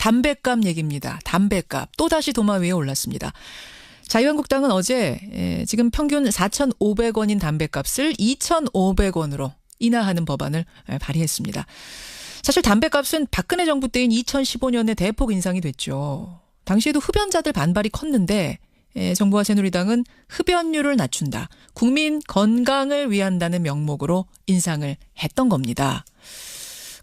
담뱃값 얘기입니다. 담뱃값 또다시 도마 위에 올랐습니다. 자유한국당은 어제 지금 평균 4,500원인 담뱃값을 2,500원으로 인하하는 법안을 발의했습니다. 사실 담뱃값은 박근혜 정부 때인 2015년에 대폭 인상이 됐죠. 당시에도 흡연자들 반발이 컸는데 정부와 새누리당은 흡연율을 낮춘다, 국민 건강을 위한다는 명목으로 인상을 했던 겁니다.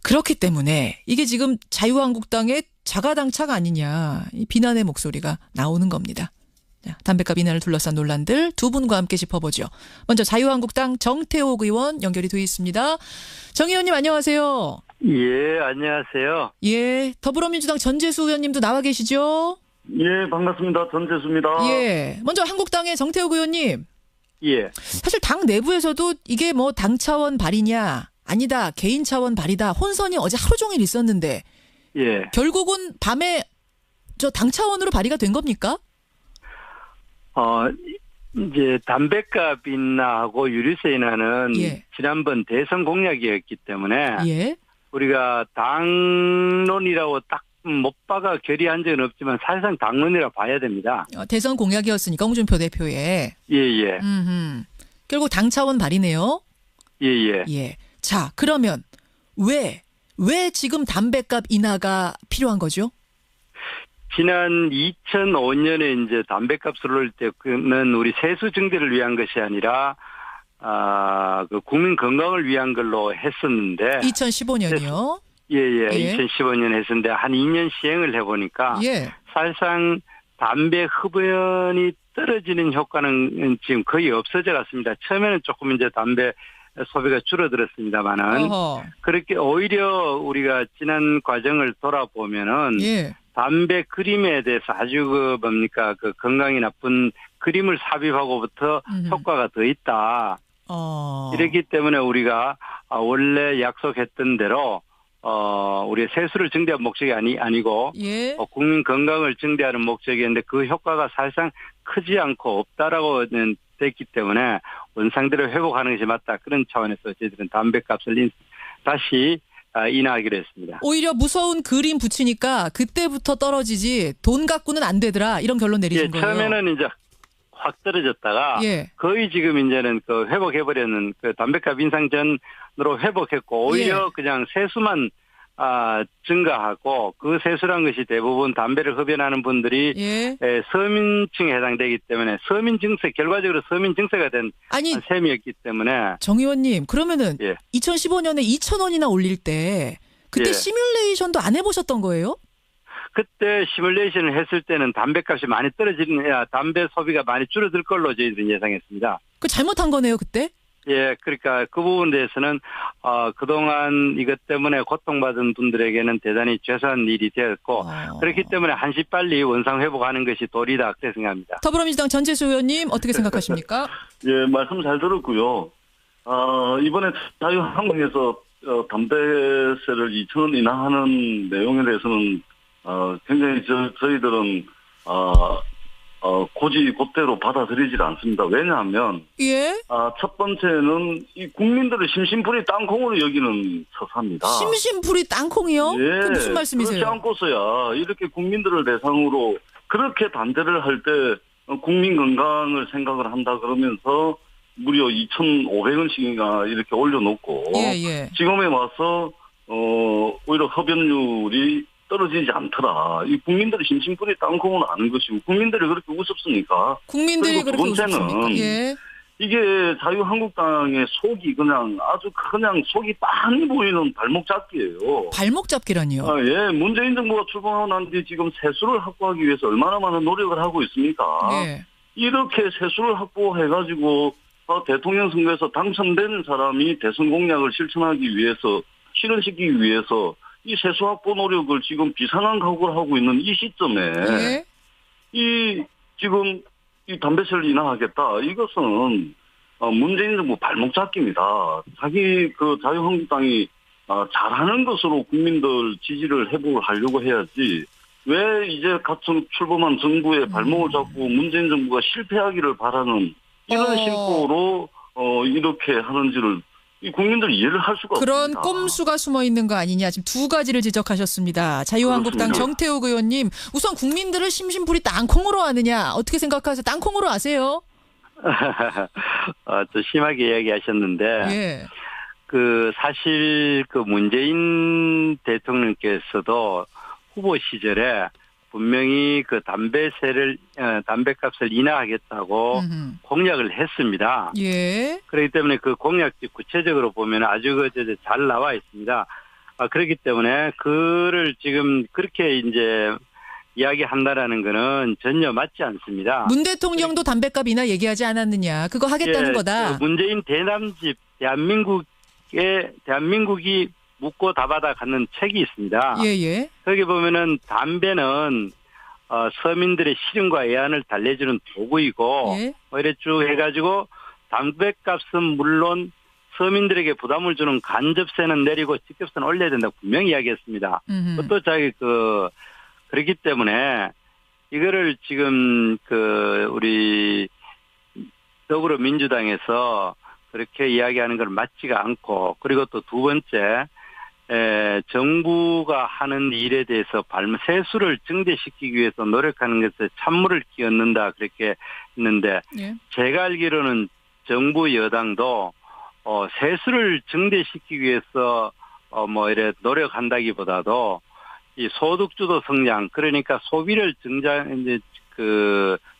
그렇기 때문에 이게 지금 자유한국당의 자가당착 아니냐, 이 비난의 목소리가 나오는 겁니다. 자, 담뱃값 인하를 둘러싼 논란들 두 분과 함께 짚어보죠. 먼저 자유한국당 정태욱 의원 연결이 되어 있습니다. 정 의원님 안녕하세요. 예, 안녕하세요. 예, 더불어민주당 전재수 의원님도 나와 계시죠? 예, 반갑습니다. 전재수입니다. 예, 먼저 한국당의 정태욱 의원님. 예. 사실 당 내부에서도 이게 뭐 당 차원 발의냐, 아니다, 개인 차원 발의다, 혼선이 어제 하루 종일 있었는데, 예. 결국은 밤에 저 당 차원으로 발의가 된 겁니까? 이제 담뱃값 인하하고 유류세 인하는 예. 지난번 대선 공약이었기 때문에 예. 우리가 당론이라고 딱 못 박아 결의한 적은 없지만 사실상 당론이라 봐야 됩니다. 대선 공약이었으니까 홍준표 대표의. 예예. 결국 당 차원 발의네요. 예예. 예. 자, 그러면 왜 지금 담뱃값 인하가 필요한 거죠? 지난 2005년에 이제 담뱃값을 올릴 때는 우리 세수 증대를 위한 것이 아니라 그 국민 건강을 위한 걸로 했었는데 2015년이요. 예. 2015년 했었는데 한 2년 시행을 해보니까 예. 사실상 담배 흡연이 떨어지는 효과는 지금 거의 없어져 갔습니다. 처음에는 조금 이제 담배 소비가 줄어들었습니다만은 그렇게 오히려 우리가 지난 과정을 돌아보면은 예. 담배 그림에 대해서 아주 그 건강이 나쁜 그림을 삽입하고부터 효과가 더 있다. 이렇기 때문에 우리가 원래 약속했던 대로 우리 세수를 증대한 목적이 아니고 예. 국민 건강을 증대하는 목적이었는데 그 효과가 사실상 크지 않고 없다라고 됐기 때문에 원상대로 회복하는 것이 맞다. 그런 차원에서 저희들은 담뱃값을 다시 인하하기로 했습니다. 오히려 무서운 그림 붙이니까 그때부터 떨어지지 돈 갖고는 안 되더라, 이런 결론 내리신 거예요. 처음에는 이제 확 떨어졌다가 예. 거의 지금 이제는 그 회복해버렸는 그 담뱃값 인상 전으로 회복했고 오히려 예. 그냥 세수만 증가하고 그 세수란 것이 대부분 담배를 흡연하는 분들이 예. 서민층에 해당되기 때문에 서민 증세, 결과적으로 서민 증세가 된 셈이었기 때문에. 정 의원님, 그러면은 예. 2015년에 2,000원이나 올릴 때 그때 예. 시뮬레이션도 안 해보셨던 거예요? 그때 시뮬레이션을 했을 때는 담뱃값이 많이 담배 소비가 많이 줄어들 걸로 저희들은 예상했습니다. 그 잘못한 거네요, 그때? 예, 그러니까 그 부분에 대해서는 그동안 이것 때문에 고통받은 분들에게는 대단히 죄송한 일이 되었고 그렇기 때문에 한시 빨리 원상 회복하는 것이 도리다, 그렇게 생각합니다. 더불어민주당 전재수 의원님 어떻게 생각하십니까? 예, 말씀 잘 들었고요. 이번에 자유한국당에서 담배세를 2,000원 인하하는 내용에 대해서는 굉장히 저희들은 곧대로 받아들이질 않습니다. 왜냐하면 예? 첫 번째는 이 국민들을 심심풀이 땅콩으로 여기는 처사입니다. 심심풀이 땅콩이요? 예, 그게 무슨 말씀이세요? 그렇지 않고서야 이렇게 국민들을 대상으로 그렇게 반대를 할 때 국민 건강을 생각을 한다 그러면서 무려 2,500원씩이나 이렇게 올려놓고 예. 지금에 와서 오히려 흡연율이 떨어지지 않더라. 이 국민들이 심심풀이 땅콩은 아는 것이고 국민들이 그렇게 우습습니까? 국민들이 그렇게 번째는 우습습니까? 예. 이게 자유한국당의 속이 아주 그냥 속이 빤히 보이는 발목 잡기예요. 발목 잡기라니요? 예. 문재인 정부가 출범하고 난 뒤 지금 세수를 확보하기 위해서 얼마나 많은 노력을 하고 있습니까? 네. 이렇게 세수를 확보해가지고 대통령 선거에서 당선된 사람이 대선 공약을 실현시키기 위해서 이 세수 확보 노력을 지금 비상한 각오를 하고 있는 이 시점에 예? 지금 이 담배세를 인하하겠다. 이것은 문재인 정부 발목 잡기입니다. 자유한국당이 잘하는 것으로 국민들 지지를 회복을 하려고 해야지. 왜 이제 같은 출범한 정부의 발목을 잡고 문재인 정부가 실패하기를 바라는 이런 심보로 이렇게 하는지를 이 국민들 이해를 할 수가 그런 없습니다. 꼼수가 숨어 있는 거 아니냐. 지금 두 가지를 지적하셨습니다. 자유한국당 그렇습니다. 정태욱 의원님, 우선 국민들을 심심풀이 땅콩으로 아느냐. 어떻게 생각하세요? 땅콩으로 아세요? 또 심하게 이야기하셨는데, 예. 사실 문재인 대통령께서도 후보 시절에 분명히 담배값을 인하하겠다고 공약을 했습니다. 예. 그렇기 때문에 그 공약지 구체적으로 보면 아주 잘 나와 있습니다. 그렇기 때문에 그를 지금 그렇게 이제 이야기한다라는 거는 전혀 맞지 않습니다. 문 대통령도 담배값 인하 얘기하지 않았느냐. 그거 하겠다는 거다. 문재인 대남집 대한민국이 묻고 답하다 갖는 책이 있습니다. 예예. 거기 보면은 담배는 서민들의 시름과 애환을 달래주는 도구이고 예. 이래 쭉 해가지고 담배값은 물론 서민들에게 부담을 주는 간접세는 내리고 직접세는 올려야 된다고 분명히 이야기했습니다. 그것도 그렇기 때문에 이거를 지금 우리 더불어민주당에서 그렇게 이야기하는 건 맞지가 않고, 그리고 또 두 번째, 정부가 하는 일에 대해서 세수를 증대시키기 위해서 노력하는 것에 찬물을 끼얹는다 그렇게 했는데, 예. 제가 알기로는 정부 여당도 세수를 증대시키기 위해서 이래 노력한다기보다도 이 소득주도 성장, 그러니까 소비를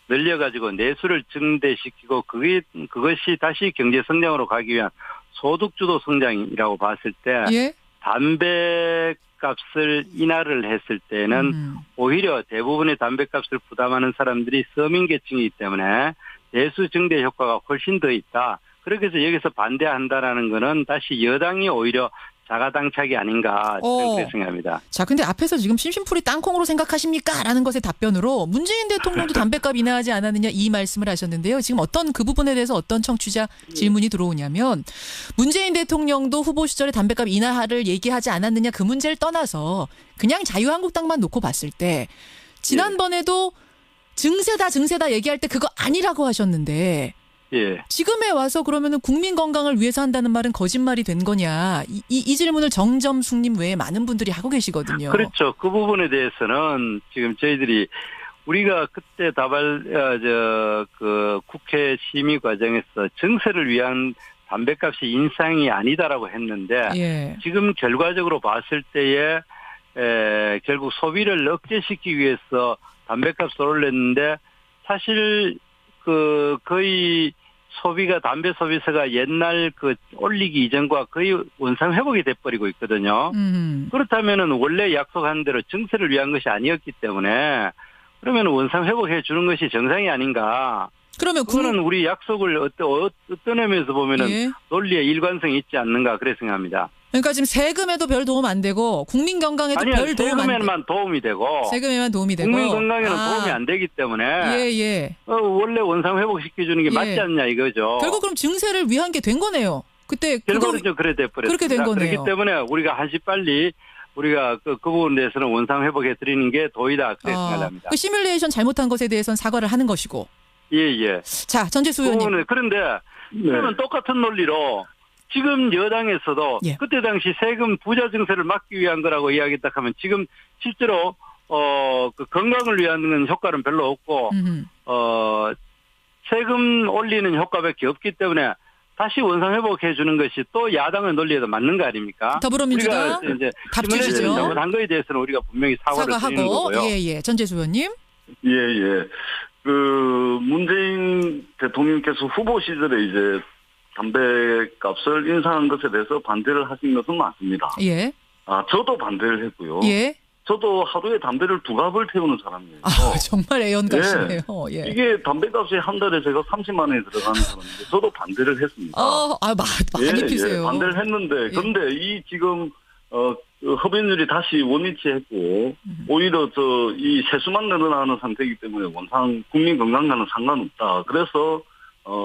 늘려가지고 내수를 증대시키고 그것이 다시 경제 성장으로 가기 위한 소득주도 성장이라고 봤을 때, 예. 담배값을 인하를 했을 때는 오히려 대부분의 담배값을 부담하는 사람들이 서민계층이기 때문에 내수 증대 효과가 훨씬 더 있다. 그렇게 해서 여기서 반대한다라는 거는 다시 여당이 오히려 자가당착이 아닌가 그렇게 생각합니다. 자, 근데 앞에서 지금 심심풀이 땅콩으로 생각하십니까? 라는 것의 답변으로 문재인 대통령도 담배값 인하하지 않았느냐 이 말씀을 하셨는데요. 지금 그 부분에 대해서 어떤 청취자 질문이 들어오냐면, 문재인 대통령도 후보 시절에 담배값 인하를 얘기하지 않았느냐 그 문제를 떠나서 그냥 자유한국당만 놓고 봤을 때 지난번에도 증세다 얘기할 때 그거 아니라고 하셨는데, 예. 지금에 와서 그러면은 국민 건강을 위해서 한다는 말은 거짓말이 된 거냐. 이 질문을 정점숙님 외에 많은 분들이 하고 계시거든요. 그렇죠. 그 부분에 대해서는 지금 저희들이 우리가 그때 국회 심의 과정에서 증세를 위한 담배값이 인상이 아니다라고 했는데, 예. 지금 결과적으로 봤을 때에 결국 소비를 억제시키기 위해서 담배값을 올렸는데, 사실 거의 담배 소비세가 옛날 올리기 이전과 거의 원상 회복이 돼버리고 있거든요. 그렇다면은 원래 약속한 대로 증세를 위한 것이 아니었기 때문에, 그러면 원상 회복해 주는 것이 정상이 아닌가. 그러면 그거는 우리 약속을 어떤 의미에서 보면은 예. 논리에 일관성이 있지 않는가 그래 생각합니다. 그러니까 지금 세금에도 별 도움 안 되고 국민 건강에도 별 도움 안 되고. 세금에만 도움이 되고. 세금에만 도움이 되고. 국민 건강에는 도움이 안 되기 때문에. 예. 원래 원상 회복시켜주는 게 맞지 않냐 이거죠. 결국 그럼 증세를 위한 게 된 거네요. 그때 결과적으로 그래 돼버렸습니다. 그렇게 된 거네요. 그렇기 때문에 우리가 한시빨리 우리가 그 부분에 대해서는 원상 회복해 드리는 게 도의다 그렇게 생각합니다. 그 시뮬레이션 잘못한 것에 대해서는 사과를 하는 것이고. 예. 자, 전재수 의원님. 그런데 이거는 똑같은 논리로 지금 여당에서도 그때 당시 세금 부자 증세를 막기 위한 거라고 이야기했다 하면, 지금 실제로 건강을 위한 효과는 별로 없고 세금 올리는 효과밖에 없기 때문에 다시 원상 회복해 주는 것이 또 야당의 논리에도 맞는 거 아닙니까? 더불어민주당 우리가 이제 답 주시죠. 잘못한 거에 대해서는 우리가 분명히 사과를 드리는 거고요. 예. 전재수 의원님. 예. 문재인 대통령께서 후보 시절에 이제 담배값을 인상한 것에 대해서 반대를 하신 것은 맞습니다. 예. 저도 반대를 했고요. 예. 저도 하루에 담배를 2갑을 태우는 사람이에요. 정말 애연가시네요. 예. 이게 담배값이 한 달에 제가 30만 원이 들어가는 사람인데 저도 반대를 했습니다. 많이 피세요. 반대를 했는데, 그런데 이 지금 흡연율이 다시 원위치했고, 오히려 이 세수만 늘어나는 상태이기 때문에 원상 국민 건강과는 상관없다. 그래서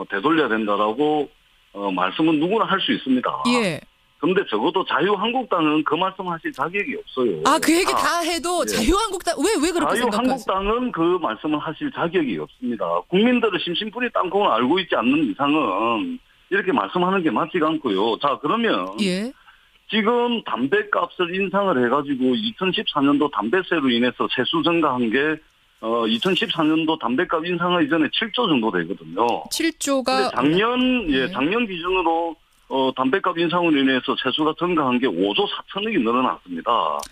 되돌려야 된다라고 말씀은 누구나 할 수 있습니다. 예. 그런데 적어도 자유한국당은 그 말씀하실 자격이 없어요. 그 얘기 다 해도 자유한국당 왜 그렇게 생각하세요? 자유한국당은 그 말씀을 하실 자격이 없습니다. 국민들의 심심풀이 땅콩을 알고 있지 않는 이상은 이렇게 말씀하는 게 맞지가 않고요. 자, 그러면 예. 지금 담배값을 인상을 해가지고 2014년도 담배세로 인해서 세수 증가한 게 2014년도 담배값 인상하기 전에 7조 정도 되거든요. 7조가 작년 기준으로 담배값 인상으로 인해서 세수가 증가한 게 5조 4천억이 늘어났습니다.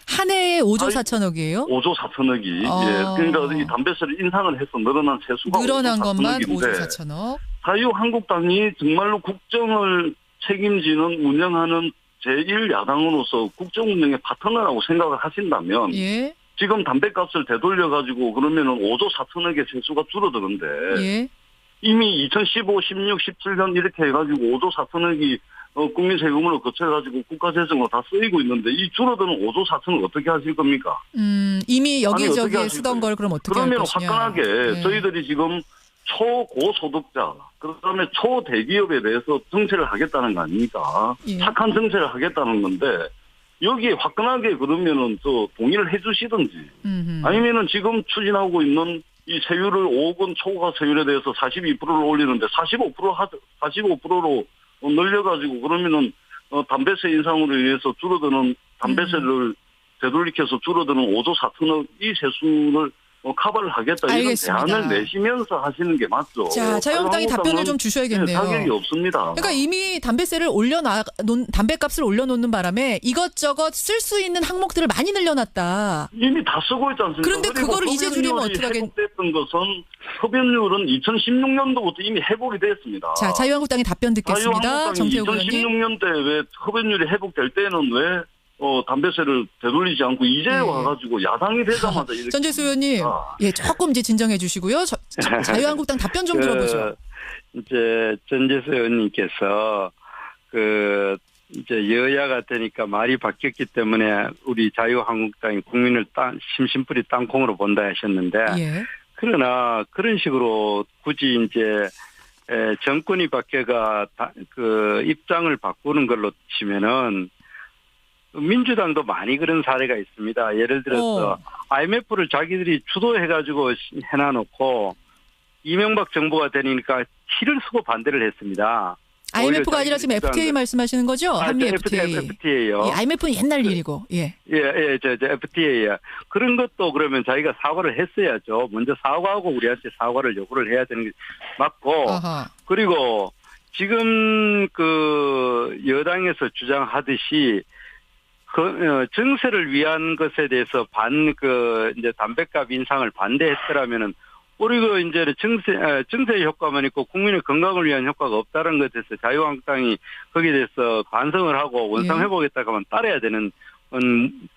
한 해에 5조 4천억이에요? 5조 4천억이. 예. 그러니까 이 담배세를 인상을 해서 늘어난 세수가 늘어난 5조 것만 4천억인데 5조 4천억. 자유한국당이 정말로 국정을 책임지는 운영하는 제1야당으로서 국정 운영의 파트너라고 생각을 하신다면 예. 지금 담배값을 되돌려가지고 그러면은 5조 4천억의 세수가 줄어드는데 예. 이미 2015, 16, 17년 이렇게 해가지고 5조 4천억이 국민 세금으로 거쳐가지고 국가재정으로 다 쓰이고 있는데 이 줄어드는 5조 4천억 어떻게 하실 겁니까? 이미 여기저기에 아니, 쓰던 걸 그럼 어떻게 할 그러면 것이냐. 화끈하게 네. 저희들이 지금 초고소득자, 그다음에 초대기업에 대해서 정책을 하겠다는 거 아닙니까? 예. 착한 정책을 하겠다는 건데 여기에 화끈하게 그러면은 또 동의를 해주시든지 아니면은 지금 추진하고 있는 이 세율을 5억 원 초과 세율에 대해서 42%를 올리는데 45%로 늘려가지고 그러면은 담배세 인상으로 인해서 줄어드는 담배세를 되돌리켜서 줄어드는 5조 4천억 이 세수를 커버를 하겠다. 알겠습니다. 이런 대안을 내시면서 하시는 게 맞죠. 자, 자유한국당이 답변을 좀 주셔야겠네요. 자격이 없습니다. 그러니까 이미 담배값을 올려놓는 바람에 이것저것 쓸 수 있는 항목들을 많이 늘려놨다. 이미 다 쓰고 있지 않습니까? 그런데 그거를 이제 줄이면 어떻게 하겠... 회복됐던 것은 흡연율은 2016년도부터 이미 회복이 됐습니다. 자, 자유한국당이 답변 듣겠습니다. 자유한국당이 정태욱 의원님. 2016년대 왜 흡연율이 회복될 때는 왜 담배세를 되돌리지 않고 이제 와가지고 야당이 되자마자 이렇게. 전재수 의원님, 예, 조금 이제 진정해 주시고요. 자유한국당 답변 좀 들어보죠. 이제 전재수 의원님께서 이제 여야가 되니까 말이 바뀌었기 때문에 우리 자유한국당이 국민을 심심풀이 땅콩으로 본다 하셨는데, 예. 그러나 그런 식으로 굳이 이제 정권이 바뀌어가 입장을 바꾸는 걸로 치면은. 민주당도 많이 그런 사례가 있습니다. 예를 들어서 IMF를 자기들이 주도해가지고 해놔놓고 이명박 정부가 되니까 티를 쓰고 반대를 했습니다. IMF가 아니라 지금 FTA 말씀하시는 거죠? 한미 FTA. FTA요. 예, IMF는 옛날 일이고. 예. 저 FTA야. 그런 것도 그러면 자기가 사과를 했어야죠. 먼저 사과하고 우리한테 사과를 요구를 해야 되는 게 맞고. 아하. 그리고 지금 여당에서 주장하듯이 정세를 위한 것에 대해서 이제 담배값 인상을 반대했더라면은, 우리가 이제 정세 효과만 있고 국민의 건강을 위한 효과가 없다는 것에 대해서 자유한국당이 거기에 대해서 반성을 하고 원상회복했다고 하면 따라야 되는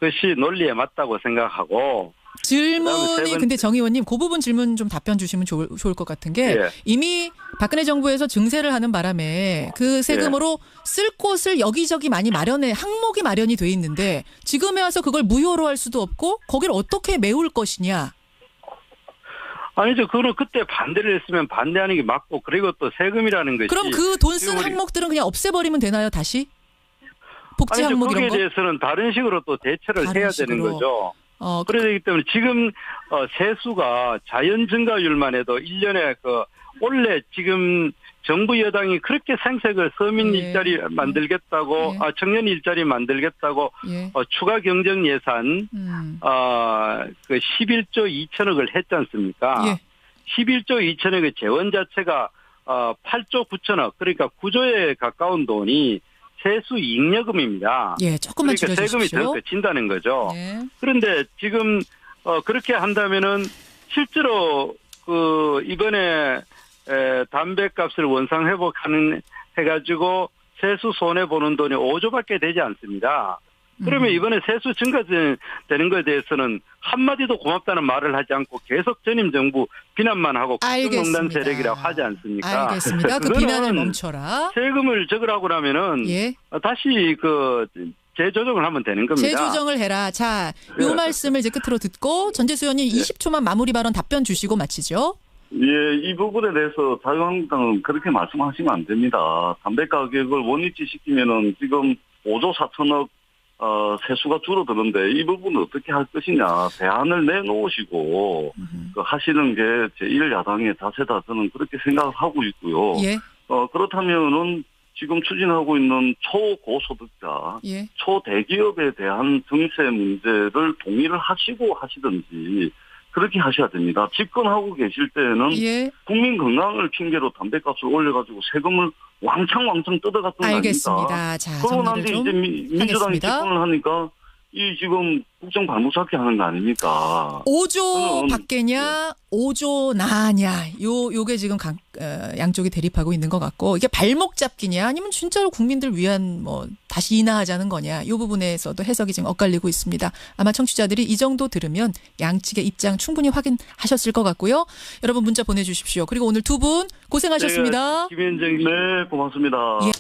것이 논리에 맞다고 생각하고. 질문이 근데 정 의원님 그 부분 질문 좀 답변 주시면 좋을 것 같은 게 이미 박근혜 정부에서 증세를 하는 바람에 그 세금으로 쓸 곳을 여기저기 많이 항목이 마련이 돼 있는데 지금에 와서 그걸 무효로 할 수도 없고 거기를 어떻게 메울 것이냐. 아니죠. 그거는 그때 반대를 했으면 반대하는 게 맞고 그리고 또 세금이라는 것이. 그럼 그 돈 쓴 항목들은 그냥 없애버리면 되나요 다시? 복지 아니죠. 항목 이런 거? 거기에 대해서는 다른 식으로 또 대처를 해야 되는 거죠. 그러기 때문에 지금 세수가 자연 증가율만 해도 1년에 원래 지금 정부 여당이 그렇게 생색을 서민 일자리 만들겠다고 청년 일자리 만들겠다고 추가 경정 예산 11조 2천억을 했지 않습니까? 11조 2천억의 재원 자체가 8조 9천억 그러니까 9조에 가까운 돈이 세수 잉여금입니다. 예, 조금만 그러니까 세금이 더 거친다는 거죠. 그런데 지금 그렇게 한다면은 실제로 이번에 담배값을 원상 회복하는 해가지고 세수 손해 보는 돈이 5조밖에 되지 않습니다. 그러면 이번에 세수 증가되는 것에 대해서는 한마디도 고맙다는 말을 하지 않고 계속 전임 정부 비난만 하고 국정농단 세력이라고 하지 않습니까? 알겠습니다. 그 비난을 멈춰라. 세금을 적으라고 하면은 다시 재조정을 하면 되는 겁니다. 재조정을 해라. 자, 요 말씀을 이제 끝으로 듣고 전재수 의원님 20초만 마무리 발언 답변 주시고 마치죠. 예, 이 부분에 대해서 자유한국당은 그렇게 말씀하시면 안 됩니다. 담배 가격을 원위치 시키면은 지금 5조 4천억 세수가 줄어드는데 이 부분은 어떻게 할 것이냐 대안을 내놓으시고 하시는 게 제1야당의 자세다 저는 그렇게 생각하고 있고요. 그렇다면은 지금 추진하고 있는 초고소득자, 예. 초대기업에 대한 증세 문제를 동의를 하시고 하시든지 그렇게 하셔야 됩니다. 집권하고 계실 때는 예. 국민 건강을 핑계로 담배값을 올려가지고 세금을 왕창 뜯어갔던 거 아닙니까? 알겠습니다. 자, 그러고 정리를 나서 좀 이제 민주당이 하겠습니다. 집권을 하니까 이 지금 국정 발목잡기 하는 거 아닙니까? 5조 받겠냐, 5조 나냐, 요게 지금 양쪽이 대립하고 있는 것 같고, 이게 발목 잡기냐, 아니면 진짜로 국민들 위한 다시 인하하자는 거냐, 이 부분에서도 해석이 지금 엇갈리고 있습니다. 아마 청취자들이 이 정도 들으면 양측의 입장 충분히 확인하셨을 것 같고요. 여러분 문자 보내주십시오. 그리고 오늘 두 분 고생하셨습니다. 김현정님, 네, 고맙습니다. 예.